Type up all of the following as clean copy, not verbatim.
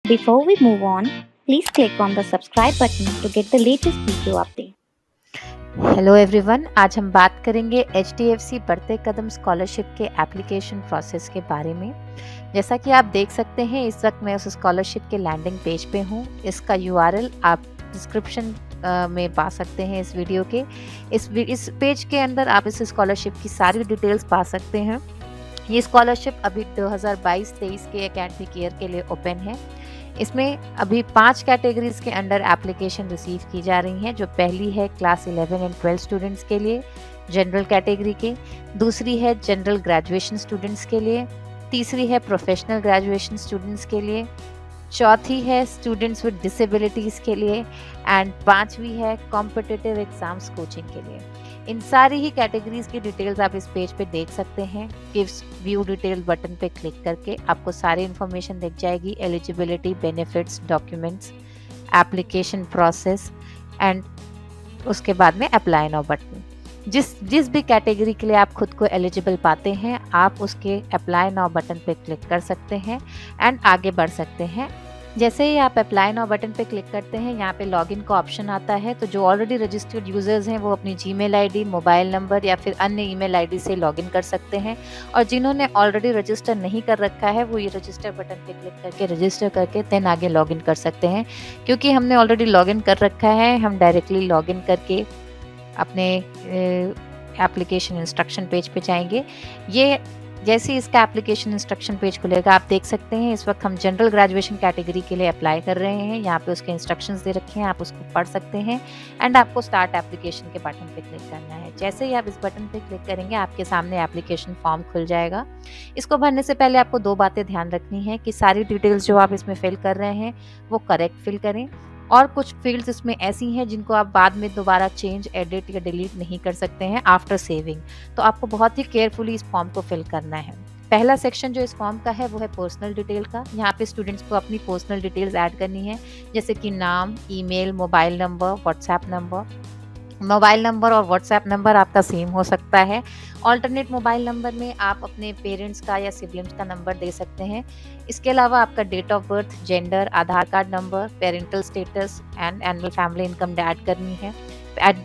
Before we move on, please click on the subscribe button to get the latest video update. Hello everyone, आज हम बात करेंगे HDFC बढ़ते कदम scholarship के application process के बारे में। जैसा कि आप देख सकते हैं, इस वक्त मैं उस स्कॉलरशिप के लैंडिंग पेज पे हूँ। इसका URL आप डिस्क्रिप्शन में पा सकते हैं। इस वीडियो के इस पेज के अंदर आप इस स्कॉलरशिप की सारी डिटेल्स पा सकते हैं। ये स्कॉलरशिप अभी 2022-23 के एकेडमिक ईयर के लिए ओपन है। इसमें अभी 5 कैटेगरीज के अंडर एप्लीकेशन रिसीव की जा रही हैं। जो पहली है क्लास 11 एंड 12 स्टूडेंट्स के लिए जनरल कैटेगरी के, दूसरी है जनरल ग्रेजुएशन स्टूडेंट्स के लिए, तीसरी है प्रोफेशनल ग्रेजुएशन स्टूडेंट्स के लिए, चौथी है स्टूडेंट्स विद डिसेबिलिटीज़ के लिए एंड पांचवी है कॉम्पिटिटिव एग्जाम्स कोचिंग के लिए। इन सारी ही कैटेगरीज की डिटेल्स आप इस पेज पे देख सकते हैं। गिव्स व्यू डिटेल बटन पे क्लिक करके आपको सारी इन्फॉर्मेशन दिख जाएगी। Eligibility, benefits, documents, application process and उसके बाद में अप्लाई नाउ बटन। जिस भी कैटेगरी के लिए आप खुद को एलिजिबल पाते हैं, आप उसके अप्लाई नाउ बटन पे क्लिक कर सकते हैं एंड आगे बढ़ सकते हैं। जैसे ही आप अप्लाई नाउ बटन पे क्लिक करते हैं, यहाँ पे लॉगिन का ऑप्शन आता है। तो जो ऑलरेडी रजिस्टर्ड यूजर्स हैं वो अपनी जीमेल आईडी, मोबाइल नंबर या फिर अन्य ईमेल आईडी से लॉगिन कर सकते हैं। और जिन्होंने ऑलरेडी रजिस्टर नहीं कर रखा है, वो ये रजिस्टर बटन पे क्लिक करके रजिस्टर करके देन आगे लॉगिन कर सकते हैं। क्योंकि हमने ऑलरेडी लॉगिन कर रखा है, हम डायरेक्टली लॉगिन करके अपने एप्लीकेशन इंस्ट्रक्शन पेज पे जाएंगे। ये जैसे ही इसका एप्लीकेशन इंस्ट्रक्शन पेज खुलेगा, आप देख सकते हैं इस वक्त हम जनरल ग्रेजुएशन कैटेगरी के लिए अप्लाई कर रहे हैं। यहाँ पे उसके इंस्ट्रक्शंस दे रखे हैं, आप उसको पढ़ सकते हैं एंड आपको स्टार्ट एप्लीकेशन के बटन पे क्लिक करना है। जैसे ही आप इस बटन पे क्लिक करेंगे, आपके सामने एप्लीकेशन फॉर्म खुल जाएगा। इसको भरने से पहले आपको 2 बातें ध्यान रखनी है कि सारी डिटेल्स जो आप इसमें फिल कर रहे हैं वो करेक्ट फिल करें। और कुछ फील्ड्स इसमें ऐसी हैं जिनको आप बाद में दोबारा चेंज, एडिट या डिलीट नहीं कर सकते हैं आफ्टर सेविंग। तो आपको बहुत ही केयरफुली इस फॉर्म को फिल करना है। पहला सेक्शन जो इस फॉर्म का है वो है पर्सनल डिटेल का। यहाँ पे स्टूडेंट्स को अपनी पर्सनल डिटेल्स ऐड करनी है, जैसे कि नाम, email, mobile number, WhatsApp number. Mobile number और व्हाट्सएप नंबर आपका सेम हो सकता है। ऑल्टरनेट मोबाइल नंबर में आप अपने पेरेंट्स का या सिबलिंग्स का नंबर दे सकते हैं। इसके अलावा आपका date of birth, gender, Aadhaar card number, parental status and annual family income add करनी है,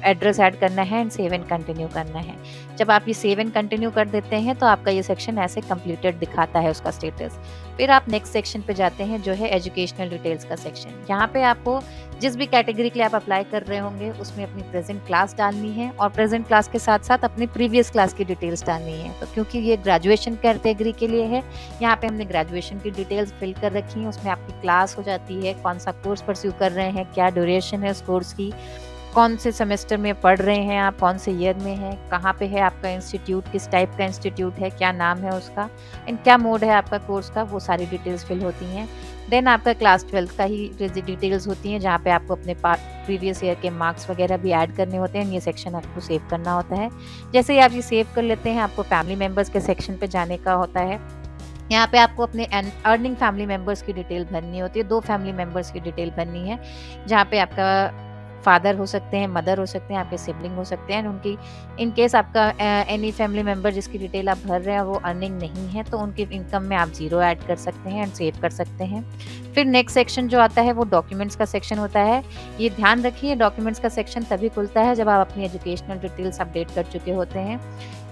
एड्रेस ऐड करना है एंड सेव एंड कंटिन्यू करना है। जब आप ये सेव एंड कंटिन्यू कर देते हैं तो आपका ये सेक्शन ऐसे कंप्लीटेड दिखाता है उसका स्टेटस। फिर आप नेक्स्ट सेक्शन पे जाते हैं जो है एजुकेशनल डिटेल्स का सेक्शन। यहाँ पे आपको जिस भी कैटेगरी के लिए आप अप्लाई कर रहे होंगे उसमें अपनी प्रेजेंट क्लास डालनी है और प्रेजेंट क्लास के साथ साथ अपनी प्रीवियस क्लास की डिटेल्स डालनी है। तो क्योंकि ये ग्रेजुएशन कैटेगरी के लिए है, यहाँ पे हमने ग्रेजुएशन की डिटेल्स फिल कर रखी है। उसमें आपकी क्लास हो जाती है, कौन सा कोर्स परस्यू कर रहे हैं, क्या ड्यूरेशन है उस कोर्स की, कौन से सेमेस्टर में पढ़ रहे हैं आप, कौन से ईयर में है, कहाँ पे है आपका इंस्टीट्यूट, किस टाइप का इंस्टीट्यूट है, क्या नाम है उसका एंड क्या मोड है आपका कोर्स का, वो सारी डिटेल्स फिल होती हैं। देन आपका क्लास 12 का ही डिटेल्स होती हैं, जहाँ पे आपको अपने प्रीवियस ईयर के मार्क्स वगैरह भी ऐड करने होते हैं। ये सेक्शन आपको सेव करना होता है। जैसे ही आप ये सेव कर लेते हैं, आपको फैमिली मेम्बर्स के सेक्शन पे जाने का होता है। यहाँ पे आपको अपने अर्निंग फैमिली मेम्बर्स की डिटेल भरनी होती है। 2 फैमिली मेम्बर्स की डिटेल भरनी है, जहाँ पे आपका फादर हो सकते हैं, मदर हो सकते हैं, आपके सिबलिंग हो सकते हैं। उनकी इन केस आपका एनी फैमिली मेम्बर जिसकी डिटेल आप भर रहे हैं वो अर्निंग नहीं है, तो उनकी इनकम में आप 0 ऐड कर सकते हैं एंड सेव कर सकते हैं। फिर नेक्स्ट सेक्शन जो आता है वो डॉक्यूमेंट्स का सेक्शन होता है। ये ध्यान रखिए, डॉक्यूमेंट्स का सेक्शन तभी खुलता है जब आप अपनी एजुकेशनल डिटेल्स अपडेट कर चुके होते हैं।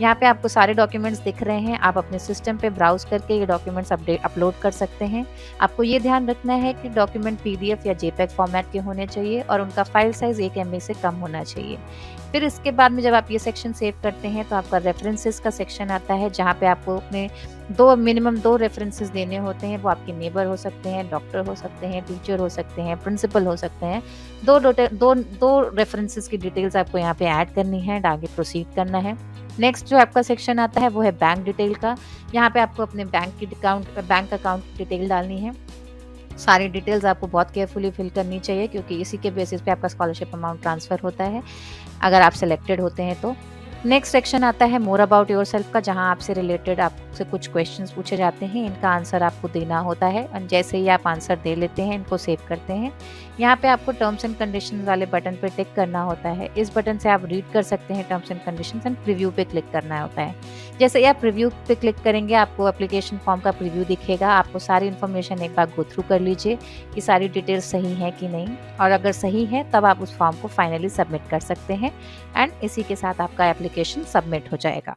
यहाँ पे आपको सारे डॉक्यूमेंट्स दिख रहे हैं। आप अपने सिस्टम पे ब्राउज करके ये डॉक्यूमेंट्स अपलोड कर सकते हैं। आपको ये ध्यान रखना है कि डॉक्यूमेंट PDF या JPEG फॉर्मेट के होने चाहिए और उनका फाइल साइज 1 MB से कम होना चाहिए। फिर इसके बाद में जब आप ये सेक्शन सेव करते हैं तो आपका रेफरेंसेस का सेक्शन आता है, जहाँ पे आपको अपने मिनिमम 2 रेफरेंसेस देने होते हैं। वो आपके नेबर हो सकते हैं, डॉक्टर हो सकते हैं, टीचर हो सकते हैं, प्रिंसिपल हो सकते हैं। 2 रेफरेंसेस की डिटेल्स आपको यहाँ पे ऐड करनी है, आगे प्रोसीड करना है। नेक्स्ट जो आपका सेक्शन आता है वो है बैंक डिटेल का। यहाँ पे आपको अपने बैंक अकाउंट की डिटेल डालनी है। सारी डिटेल्स आपको बहुत केयरफुली फिल करनी चाहिए, क्योंकि इसी के बेसिस पे आपका स्कॉलरशिप अमाउंट ट्रांसफ़र होता है अगर आप सिलेक्टेड होते हैं तो। नेक्स्ट सेक्शन आता है मोर अबाउट योरसेल्फ का, जहां आपसे रिलेटेड आपसे कुछ क्वेश्चंस पूछे जाते हैं। इनका आंसर आपको देना होता है और जैसे ही आप आंसर दे लेते हैं, इनको सेव करते हैं। यहाँ पे आपको टर्म्स एंड कंडीशंस वाले बटन पे टिक करना होता है। इस बटन से आप रीड कर सकते हैं terms and conditions and preview पे क्लिक करना होता है। जैसे ही आप प्रीव्यू पे क्लिक करेंगे आपको एप्लीकेशन फॉर्म का प्रीव्यू दिखेगा। आपको सारी इन्फॉर्मेशन एक बार गो थ्रू कर लीजिए कि सारी डिटेल्स सही हैं कि नहीं, और अगर सही है तब आप उस फॉर्म को फाइनली सबमिट कर सकते हैं एंड इसी के साथ आपका एप्लीकेशन सबमिट हो जाएगा।